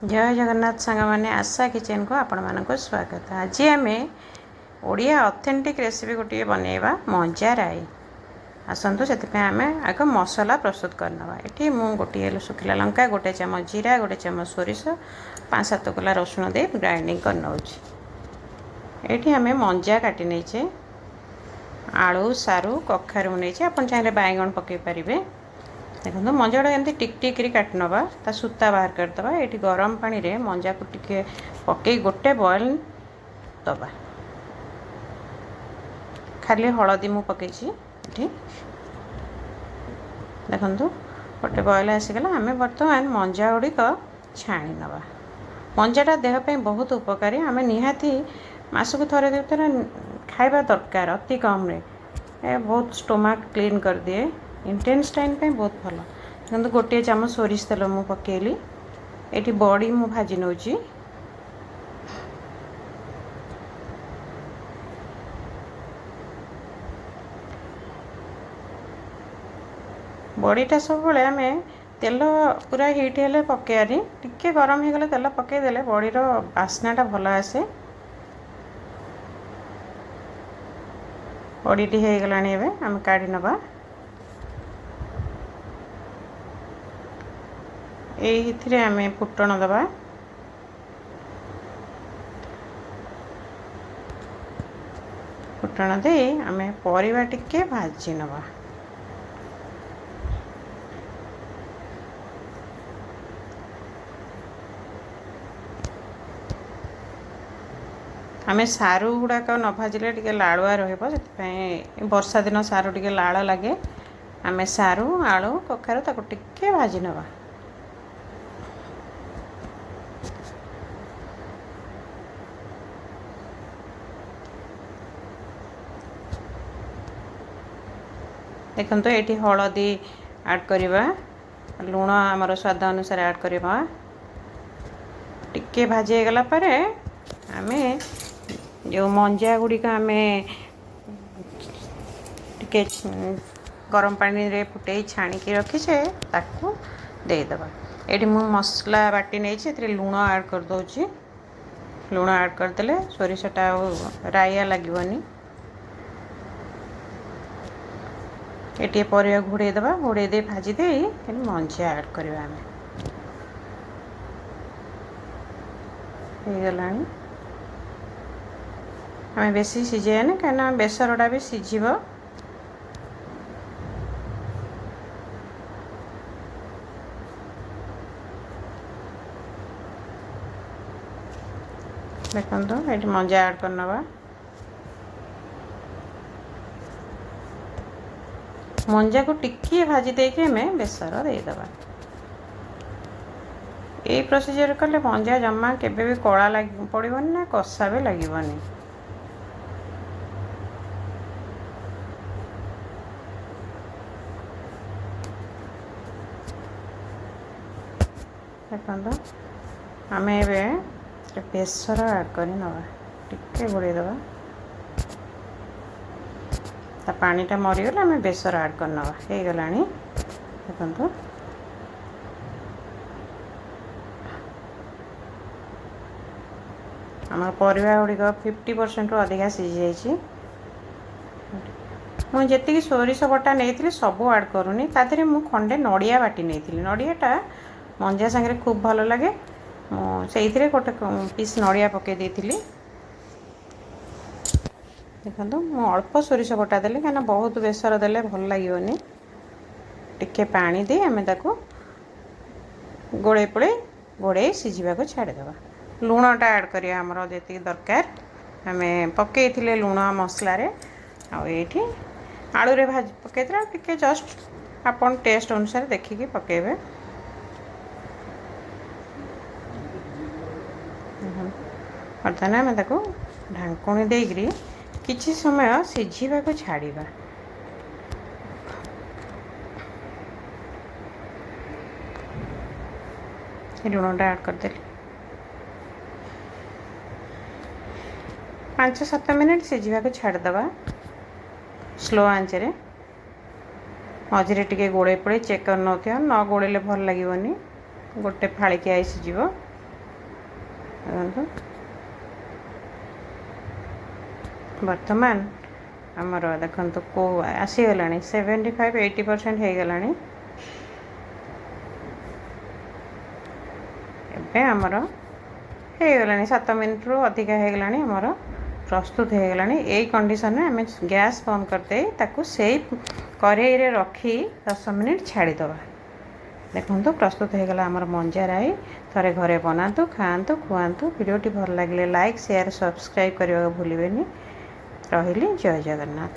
जय जगन्नाथ सांग मैंने आशा किचन को आपण मानक स्वागत। आज आम ओडिया ऑथेंटिक रेसिपी गोटे बनैबा मंजा राई। आसतु से आम आग मसला प्रस्तुत करना। ये मुझे गोटे शुखिला लंका, गोटे चामच जीरा, गोटे चामच सोरिष, 5-7 कला रसुण दे ग्राइंडिंग करना। ये आम मंजा काटी नहीं, आलू सारू कखारू नहीं, आप चाहिए बैगन पकई पारे। देखो मंजाटा एमती टिक टिक काट नवा, ता सूता बाहर करदे। ये गरम पानी रे मंजा को टिके पकई गोटे बॉयल दबा। खाली हलदी मु पकई देखु गोटे बॉयल आसीगला। आम बर्तमान मंजा गुड़िक छाणी नवा। मंजाटा देहपाई बहुत उपकारी। आम निहाती मासक थरे थरे खाइबा दरकार अति कम रे। बहुत स्टोमाक क्लीन कर दिए, इंटेस्टाइन पे बहुत भल। देखो गोटे चामच सोरिष तेल मु पकेली। ये बड़ी मु भाजी नौची। बड़ीटा सब बेले आम तेल पूरा हिट हेले पकेयानी, टिके गरम हो गले तेल पकईदे बड़ीर बास्नाटा भल आसे। बड़ीटी हो गला आम काढ़ी नवा। ये आम फुटण दबा। फुटण दे आम परिबा टिके भाजी नवा। आम सारू गुड़ाक न भाजिले टिके लाड़ुआ रहिबो, से वर्षा दिन सारू टिके लाड़ लगे। आम सारू आलू कखारू ताको टिके भाजी नवा। देखो ये हलदी ऐड करवा, लुण आमर स्वाद अनुसार ऐड करवा। टिके भाजी गला परे आमे जो मंजा गुड़िक आम टिके गरम पानी रे फुटे छाणिकी रखीचे ताकू देदेबा। ये मु मसला बाटी नहीं, लुण ऐड कर दूची। लुण ऐड करदे सोरिषटा राइया लगनी। ये परिया घोड़े दबा, घोड़े दे भाजी दे मंजा ऐड करवा। आम आम बेसी सीझेना कहीं बेसरटा भी सीझब। देखो ये मंजा ऐड करनवा। मंजा को टिके भाजी देके हमें बेसर देदेबा। ये प्रोसीजर कले मंजा जमा केबे भी कड़ा लग पड़ोनी ना कषा भी लगनी। देखो आम ए बेसर ऐड कर नवा, टिके घोड़े दबा। पानीटा मरीगला आम बेसर ऐड करनवा। हो गला देखो आम परिवा गुड़िक 50% अधिका सीझी जाइए। मुझे जी सोरिष बटा नहीं सबू ऐड करूनी, तादे मु खंडे नड़िया बाटी नहीं। नड़ियाटा मंजा सांगे खूब भल लगे। मुझे गोटे पीस नड़िया पकई देती। देखो मु अल्प सोरिष बटा देली कहीं बहुत बेसर देले भल लगे। टिके पानी दे आम ताको गोड़े पड़े घोड़े सीझा को छाड़देवा। लुणटा ऐड करिया हमर जेति दरकार आम पकई लुण मसला ये आलू रे भाजी पकई टिके जस्ट आपन टेस्ट अनुसार देखिकी पकेबे। बर्तमान आम ताको ढांकुणी देकरी किछि समय सीझा को छाड़िबा। लुणटा ऐड करदेली 5-7 मिनट सीझा को छाड़देवा स्लो आंच रे। मझे टे गोड़े पड़े चेक कर न गोड़े भल लगे गोटे फाड़िकी आई सीझ। ଦେଖନ୍ତୁ ବର୍ତ୍ତମାନ ଆମର ଦେଖନ୍ତୁ କେଉଁ ଆସିଗଲାଣି 75-80% ହେଇଗଲାଣି। ଏବେ ଆମର ହେଇଗଲାଣି 7 ମିନିଟ୍ରୁ ଅଧିକା ହେଇଗଲାଣି, ଆମର ପ୍ରସ୍ତୁତ ହେଇଗଲାଣି। ଏଇ କଣ୍ଡିସନରେ ଆମେ ଗ୍ୟାସ୍ ବନ୍ଦ କରିଦେଇ ତାକୁ ସେଇ କରେଇରେ ରଖି 10 ମିନିଟ୍ ଛାଡ଼ିଦେବା। ଦେଖନ୍ତୁ ପ୍ରସ୍ତୁତ ହେଇଗଲା ଆମର ମଞ୍ଜା ରାଇ। ଥରେ ଘରେ ବନାନ୍ତୁ, ଖାଆନ୍ତୁ, ଖୁଆନ୍ତୁ। ଭିଡ଼ିଓଟି ଭଲ ଲାଗିଲେ ଲାଇକ୍, ସେୟାର, ସବସ୍କ୍ରାଇବ୍ କରିବାକୁ ଭୁଲିବେନି। ରହିଲି, ଜୟ ଜଗନ୍ନାଥ।